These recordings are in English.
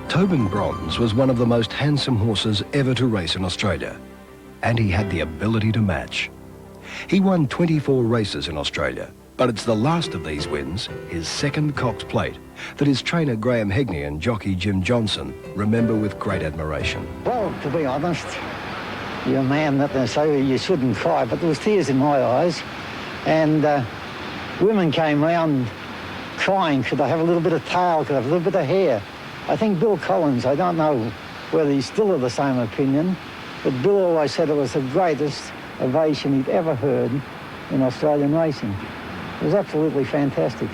Tobin Bronze was one of the most handsome horses ever to race in Australia, and he had the ability to match. He won 24 races in Australia, but it's the last of these wins, his second Cox Plate, that his trainer Graham Hegney and jockey Jim Johnson remember with great admiration. Well, to be honest, you're a man that they say you shouldn't cry, but there was tears in my eyes, and women came round crying, could I have a little bit of tail, could I have a little bit of hair? I think Bill Collins, I don't know whether he's still of the same opinion, but Bill always said it was the greatest ovation he'd ever heard in Australian racing. It was absolutely fantastic.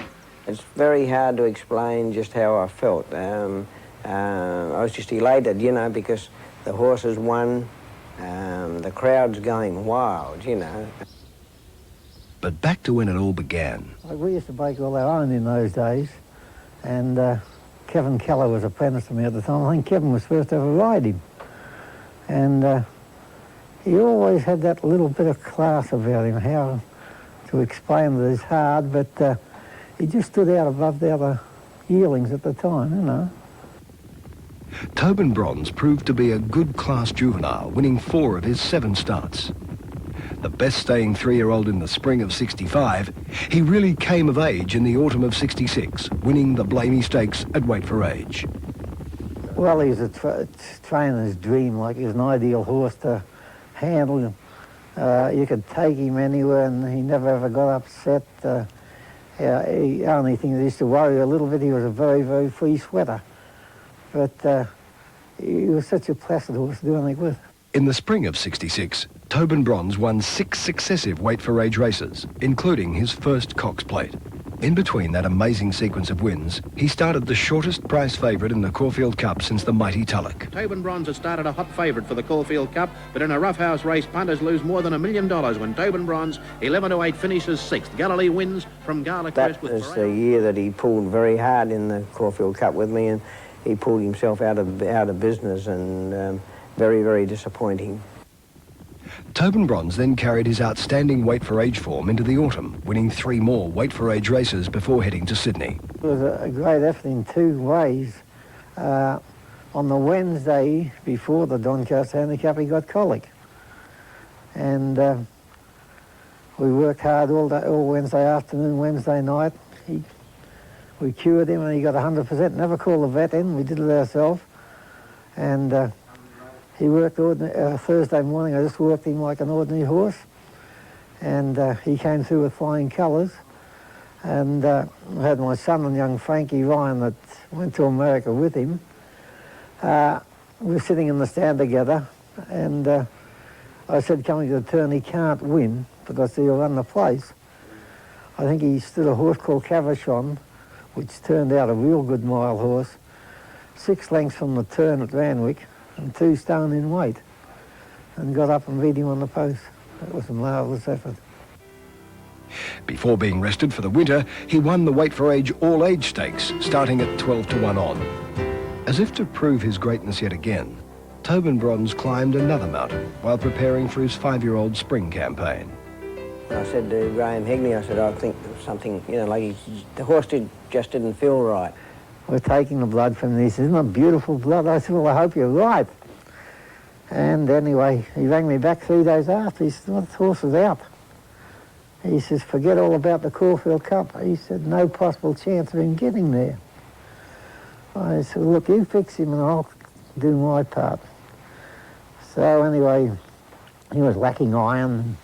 It's very hard to explain just how I felt. I was just elated, you know, because the horses won, the crowd's going wild, you know. But back to when it all began. We used to break all our own in those days, and Kevin Keller was apprentice to me at the time. I think Kevin was first to ever ride him. And he always had that little bit of class about him, how to explain it is hard, but he just stood out above the other yearlings at the time, you know. Tobin Bronze proved to be a good class juvenile, winning 4 of his 7 starts. The best staying 3-year-old in the spring of '65, he really came of age in the autumn of '66, winning the Blamey Stakes at Weight for Age. Well, he was a trainer's dream, like he was an ideal horse to handle. You could take him anywhere and he never ever got upset. The only thing that used to worry a little bit, he was a very, very free sweater. But he was such a placid horse to do anything with. In the spring of '66, Tobin Bronze won 6 successive Weight for Age races, including his first Cox Plate. In between that amazing sequence of wins, he started the shortest price favourite in the Caulfield Cup since the mighty Tulloch. Tobin Bronze has started a hot favourite for the Caulfield Cup, but in a roughhouse race, punters lose more than $1 million when Tobin Bronze, 11-8, finishes 6th. Galilee wins from Gala Crest. That was the year that he pulled very hard in the Caulfield Cup with me, and he pulled himself out of business, and very, very disappointing. Tobin Bronze then carried his outstanding Weight for Age form into the autumn, winning 3 more Weight for Age races before heading to Sydney. It was a great effort in 2 ways. On the Wednesday before the Doncaster Handicap, he got colic. And we worked hard all Wednesday afternoon, Wednesday night. We cured him and he got 100%. Never called the vet in, we did it ourselves. And he worked Thursday morning. I just worked him like an ordinary horse, and he came through with flying colours. And I had my son and young Frankie Ryan that went to America with him. We were sitting in the stand together, and I said, coming to the turn, he can't win because he'll run the place. I think he stood a horse called Cavachon, which turned out a real good mile horse, 6 lengths from the turn at Randwick, and 2 stone in weight, and got up and beat him on the post. That was a marvellous effort. Before being rested for the winter, he won the Weight for Age All-Age Stakes, starting at 12-1 on. As if to prove his greatness yet again, Tobin Bronze climbed another mountain while preparing for his 5-year-old spring campaign. I said to Graham Hegney, I said, I think something, you know, like the horse just didn't feel right. We're taking the blood from this. Isn't it beautiful blood? I said, well, I hope you're right. And anyway, he rang me back 3 days after. He said, well, the horse is out. He says, forget all about the Caulfield Cup. He said, no possible chance of him getting there. I said, well, look, you fix him and I'll do my part. So anyway, he was lacking iron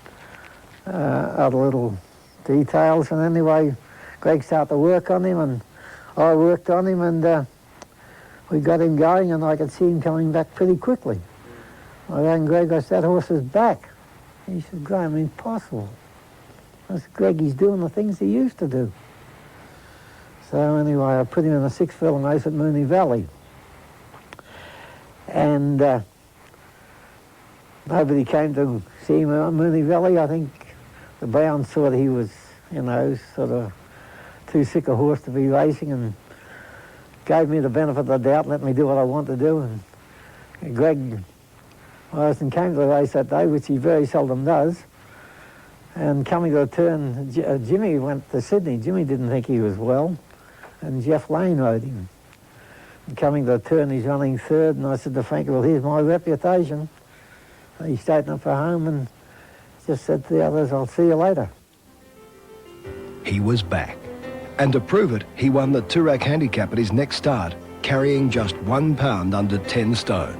and other little details. And anyway, Greg started to work on him, and I worked on him, and we got him going, and I could see him coming back pretty quickly. I rang Greg, I said, that horse is back. He said, Graham, impossible. I said, Greg, he's doing the things he used to do. So anyway, I put him in a 6-furlong race at Moonee Valley. And nobody came to see him at Moonee Valley. I think the Browns thought he was, you know, sort of too sick a horse to be racing, and gave me the benefit of the doubt, let me do what I want to do. And Greg Morrison came to the race that day, which he very seldom does. And coming to the turn, Jimmy went to Sydney. Jimmy didn't think he was well, and Jeff Lane rode him. Coming to the turn, he's running third, and I said to Frankie, well, here's my reputation. He stayed up for home and just said to the others, I'll see you later. He was back. And to prove it, he won the Toorak Handicap at his next start, carrying just 1 pound under 10 stone.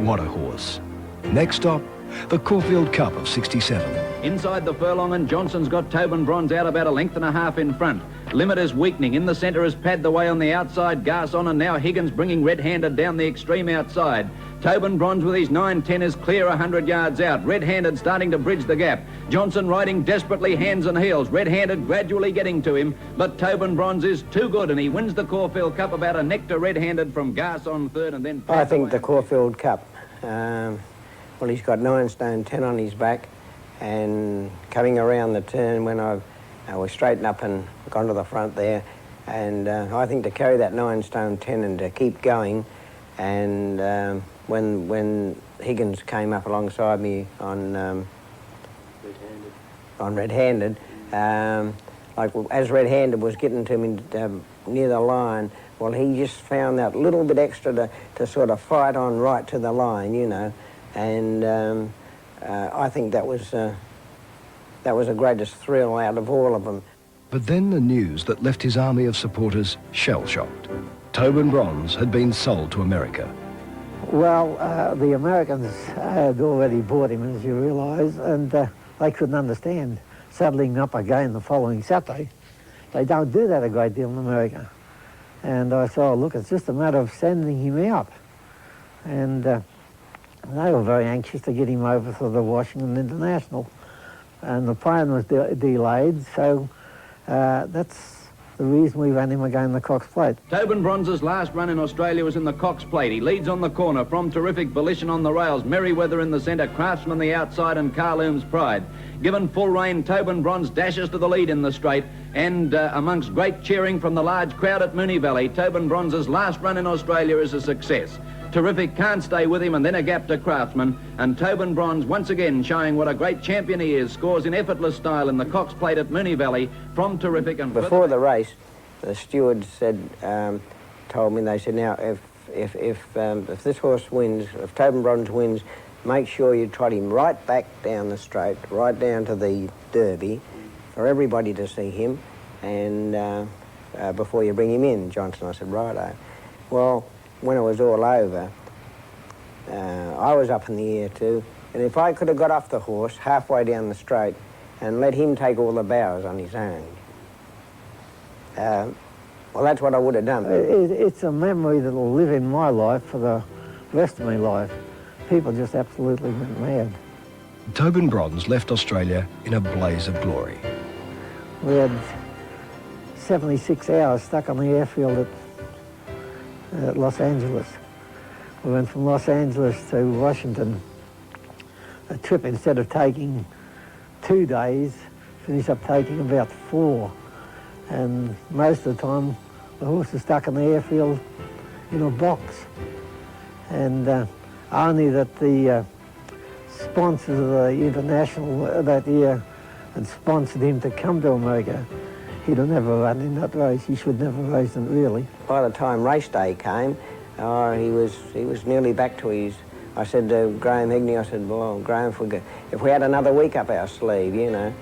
What a horse. Next stop, the Caulfield Cup of 67. Inside the furlong, and Johnson's got Tobin Bronze out about 1.5 lengths in front. Limit is weakening. In the centre is Pad the Way on the outside, Garson, and now Higgins bringing red-handed down the extreme outside. Tobin Bronze with his 9.10 is clear 100 yards out. Red-handed starting to bridge the gap. Johnson riding desperately hands and heels. Red-handed gradually getting to him, but Tobin Bronze is too good, and he wins the Caulfield Cup about a neck to red-handed from Garson third, and then... I think the Caulfield Cup. Well, he's got 9 stone 10 on his back, and coming around the turn when I was straightened up and gone to the front there, and I think to carry that 9 stone 10 and to keep going, and when Higgins came up alongside me on red-handed, like as red-handed was getting to me near the line, well, he just found that little bit extra to sort of fight on right to the line, you know, and I think that was the greatest thrill out of all of them. But then the news that left his army of supporters shell-shocked. Tobin Bronze had been sold to America. Well, the Americans had already bought him, as you realise, and they couldn't understand saddling up again the following Saturday. They don't do that a great deal in America. And I said, oh, look, it's just a matter of sending him out. And they were very anxious to get him over to the Washington International. And the plane was delayed, so that's the reason we ran him again in the Cox Plate. Tobin Bronze's last run in Australia was in the Cox Plate. He leads on the corner from Terrific Volition on the rails, Merryweather in the centre, Craftsman the outside, and Carloom's Pride. Given full rein, Tobin Bronze dashes to the lead in the straight, and amongst great cheering from the large crowd at Moonee Valley, Tobin Bronze's last run in Australia is a success. Terrific can't stay with him, and then a gap to Craftsman, and Tobin Bronze once again showing what a great champion he is, scores in effortless style in the Cox Plate at Moonee Valley from Terrific. And before the race, the stewards said, told me, they said, now if this horse wins, if Tobin Bronze wins, make sure you trot him right back down the straight, right down to the Derby, for everybody to see him, and before you bring him in, Johnson. I said, righto. Well, when it was all over, I was up in the air too, and if I could have got off the horse halfway down the straight and let him take all the bows on his own, well, that's what I would have done. It's a memory that will live in my life for the rest of my life. People just absolutely went mad. Tobin Bronze left Australia in a blaze of glory. We had 76 hours stuck on the airfield at Los Angeles. We went from Los Angeles to Washington. A trip, instead of taking 2 days, finished up taking about 4. And most of the time, the horse was stuck in the airfield in a box. And only that the sponsors of the International that year had sponsored him to come to America. He'd have never run in that race. He should never have raced it, really. By the time race day came, he was nearly back to his... I said to Graham Higney, I said, well, Graham, if we had another week up our sleeve, you know.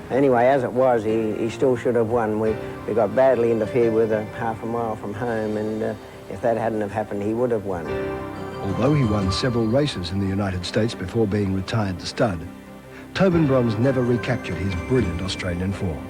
Anyway, as it was, he still should have won. We got badly interfered with half a mile from home, and if that hadn't have happened, he would have won. Although he won several races in the United States before being retired to stud, Tobin Bronze never recaptured his brilliant Australian form.